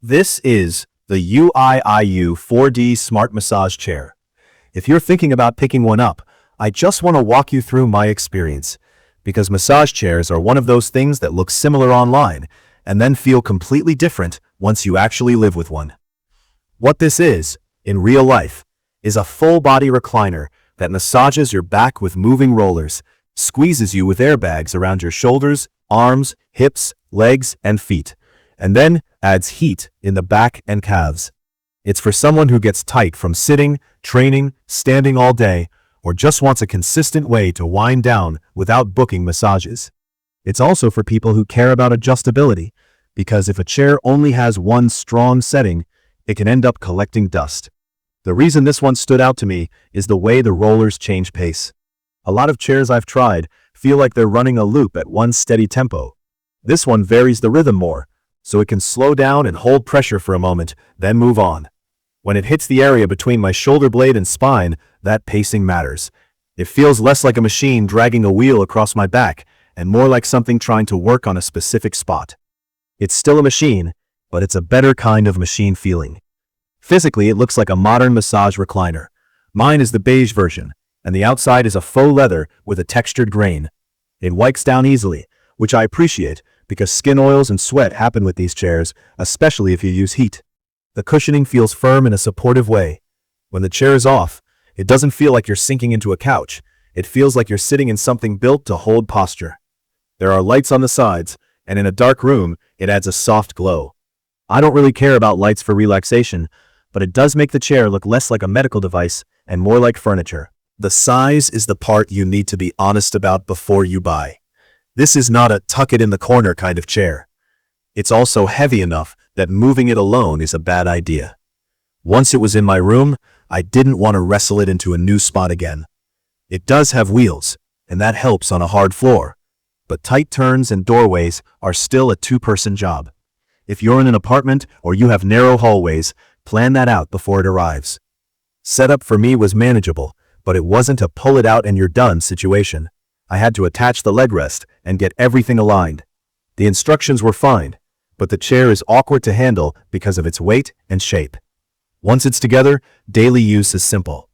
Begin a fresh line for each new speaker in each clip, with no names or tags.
This is the UIIU 4D Smart Massage Chair. If you're thinking about picking one up, I just want to walk you through my experience, because massage chairs are one of those things that look similar online and then feel completely different once you actually live with one. What this is, in real life, is a full-body recliner that massages your back with moving rollers, squeezes you with airbags around your shoulders, arms, hips, legs, and feet, and then adds heat in the back and calves. It's for someone who gets tight from sitting, training, standing all day, or just wants a consistent way to wind down without booking massages. It's also for people who care about adjustability, because if a chair only has one strong setting, it can end up collecting dust. The reason this one stood out to me is the way the rollers change pace. A lot of chairs I've tried feel like they're running a loop at one steady tempo. This one varies the rhythm more, so it can slow down and hold pressure for a moment, then move on. When it hits the area between my shoulder blade and spine, that pacing matters. It feels less like a machine dragging a wheel across my back and more like something trying to work on a specific spot. It's still a machine, but it's a better kind of machine feeling. Physically, it looks like a modern massage recliner. Mine is the beige version, and the outside is a faux leather with a textured grain. It wipes down easily, which I appreciate because skin oils and sweat happen with these chairs, especially if you use heat. The cushioning feels firm in a supportive way. When the chair is off, it doesn't feel like you're sinking into a couch. It feels like you're sitting in something built to hold posture. There are lights on the sides, and in a dark room, it adds a soft glow. I don't really care about lights for relaxation, but it does make the chair look less like a medical device and more like furniture. The size is the part you need to be honest about before you buy. This is not a tuck-it-in-the-corner kind of chair. It's also heavy enough that moving it alone is a bad idea. Once it was in my room, I didn't want to wrestle it into a new spot again. It does have wheels, and that helps on a hard floor, but tight turns and doorways are still a two-person job. If you're in an apartment or you have narrow hallways, plan that out before it arrives. Setup for me was manageable, but it wasn't a pull-it-out-and-you're-done situation. I had to attach the leg rest and get everything aligned. The instructions were fine, but the chair is awkward to handle because of its weight and shape. Once it's together, daily use is simple.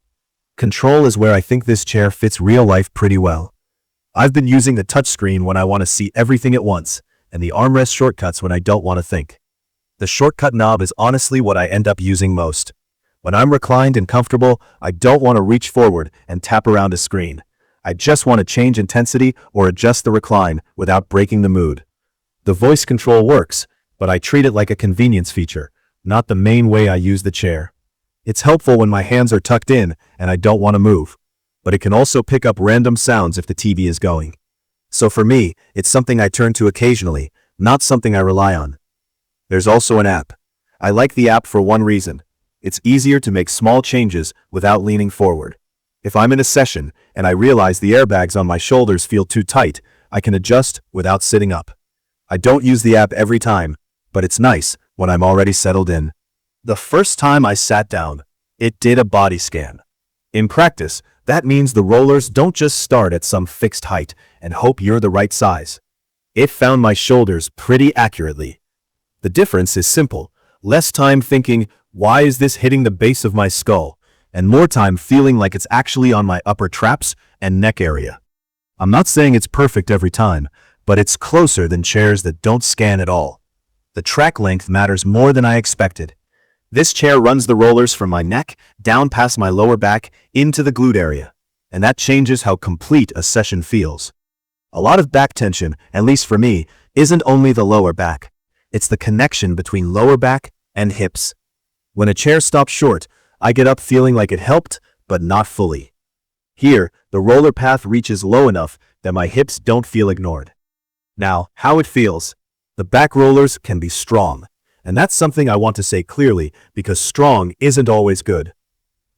Control is where I think this chair fits real life pretty well. I've been using the touchscreen when I want to see everything at once, and the armrest shortcuts when I don't want to think. The shortcut knob is honestly what I end up using most. When I'm reclined and comfortable, I don't want to reach forward and tap around a screen. I just want to change intensity or adjust the recline without breaking the mood. The voice control works, but I treat it like a convenience feature, not the main way I use the chair. It's helpful when my hands are tucked in and I don't want to move, but it can also pick up random sounds if the TV is going. So for me, it's something I turn to occasionally, not something I rely on. There's also an app. I like the app for one reason. It's easier to make small changes without leaning forward. If I'm in a session and I realize the airbags on my shoulders feel too tight, I can adjust without sitting up. I don't use the app every time, but it's nice when I'm already settled in. The first time I sat down, it did a body scan. In practice, that means the rollers don't just start at some fixed height and hope you're the right size. It found my shoulders pretty accurately. The difference is simple: less time thinking, why is this hitting the base of my skull, and more time feeling like it's actually on my upper traps and neck area. I'm not saying it's perfect every time, but it's closer than chairs that don't scan at all. The track length matters more than I expected. This chair runs the rollers from my neck down past my lower back into the glute area, and that changes how complete a session feels. A lot of back tension, at least for me, isn't only the lower back. It's the connection between lower back and hips. When a chair stops short, I get up feeling like it helped, but not fully. Here, the roller path reaches low enough that my hips don't feel ignored. Now, how it feels. The back rollers can be strong, and that's something I want to say clearly because strong isn't always good.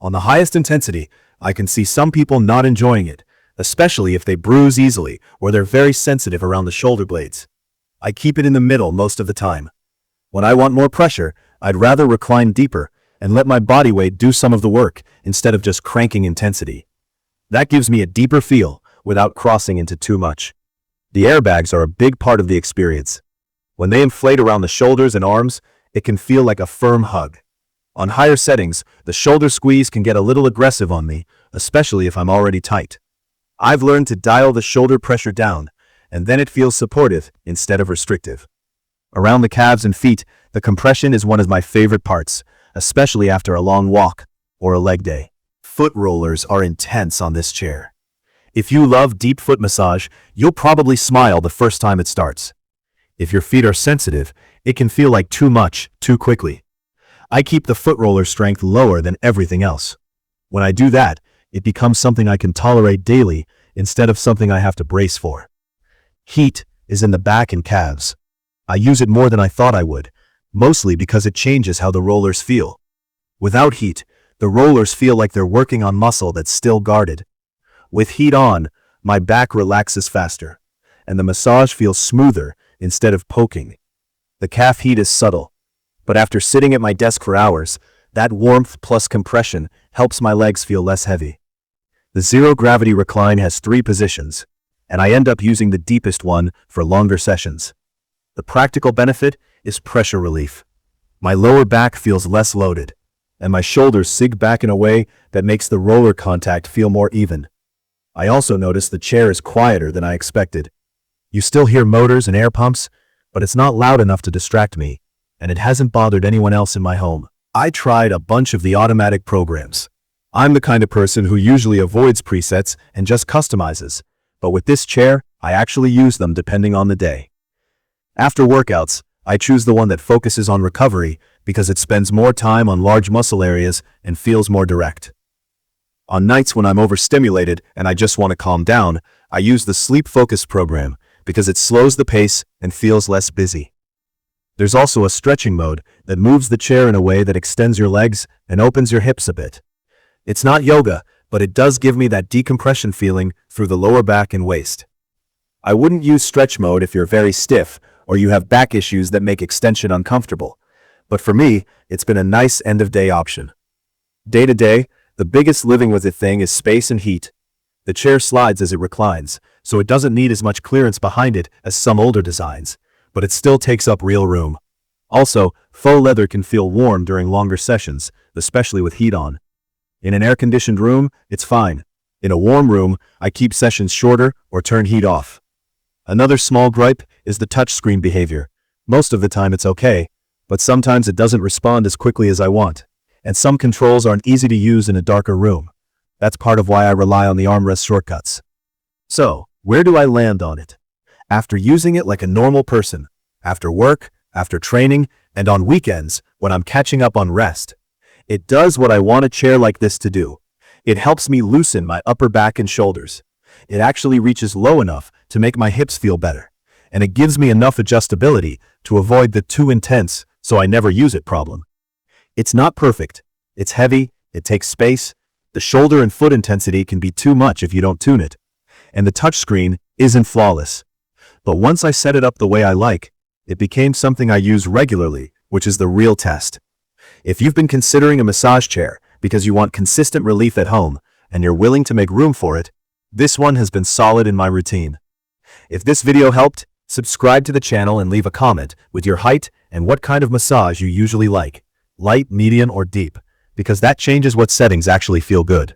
On the highest intensity, I can see some people not enjoying it, especially if they bruise easily or they're very sensitive around the shoulder blades. I keep it in the middle most of the time. When I want more pressure, I'd rather recline deeper and let my body weight do some of the work instead of just cranking intensity. That gives me a deeper feel without crossing into too much. The airbags are a big part of the experience. When they inflate around the shoulders and arms, it can feel like a firm hug. On higher settings, the shoulder squeeze can get a little aggressive on me, especially if I'm already tight. I've learned to dial the shoulder pressure down, and then it feels supportive instead of restrictive. Around the calves and feet, the compression is one of my favorite parts, especially after a long walk or a leg day. Foot rollers are intense on this chair. If you love deep foot massage, you'll probably smile the first time it starts. If your feet are sensitive, it can feel like too much, too quickly. I keep the foot roller strength lower than everything else. When I do that, it becomes something I can tolerate daily instead of something I have to brace for. Heat is in the back and calves. I use it more than I thought I would, mostly because it changes how the rollers feel. Without heat, the rollers feel like they're working on muscle that's still guarded. With heat on, my back relaxes faster, and the massage feels smoother instead of poking. The calf heat is subtle, but after sitting at my desk for hours, that warmth plus compression helps my legs feel less heavy. The zero-gravity recline has 3 positions, and I end up using the deepest one for longer sessions. The practical benefit is pressure relief. My lower back feels less loaded, and my shoulders sink back in a way that makes the roller contact feel more even. I also notice the chair is quieter than I expected. You still hear motors and air pumps, but it's not loud enough to distract me, and it hasn't bothered anyone else in my home. I tried a bunch of the automatic programs. I'm the kind of person who usually avoids presets and just customizes, but with this chair, I actually use them depending on the day. After workouts, I choose the one that focuses on recovery because it spends more time on large muscle areas and feels more direct. On nights when I'm overstimulated and I just want to calm down, I use the Sleep Focus program because it slows the pace and feels less busy. There's also a stretching mode that moves the chair in a way that extends your legs and opens your hips a bit. It's not yoga, but it does give me that decompression feeling through the lower back and waist. I wouldn't use stretch mode if you're very stiff or you have back issues that make extension uncomfortable. But for me, it's been a nice end-of-day option. Day to day, the biggest living with it thing is space and heat. The chair slides as it reclines, so it doesn't need as much clearance behind it as some older designs, but it still takes up real room. Also, faux leather can feel warm during longer sessions, especially with heat on. In an air-conditioned room, it's fine. In a warm room, I keep sessions shorter or turn heat off. Another small gripe is the touchscreen behavior. Most of the time it's okay, but sometimes it doesn't respond as quickly as I want, and some controls aren't easy to use in a darker room. That's part of why I rely on the armrest shortcuts. So, where do I land on it? After using it like a normal person, after work, after training, and on weekends when I'm catching up on rest, it does what I want a chair like this to do. It helps me loosen my upper back and shoulders. It actually reaches low enough to make my hips feel better, and it gives me enough adjustability to avoid the too intense, so I never use it problem. It's not perfect. It's heavy, it takes space, the shoulder and foot intensity can be too much if you don't tune it, and the touchscreen isn't flawless. But once I set it up the way I like, it became something I use regularly, which is the real test. If you've been considering a massage chair because you want consistent relief at home and you're willing to make room for it, this one has been solid in my routine. If this video helped, subscribe to the channel and leave a comment with your height and what kind of massage you usually like, light, medium, or deep, because that changes what settings actually feel good.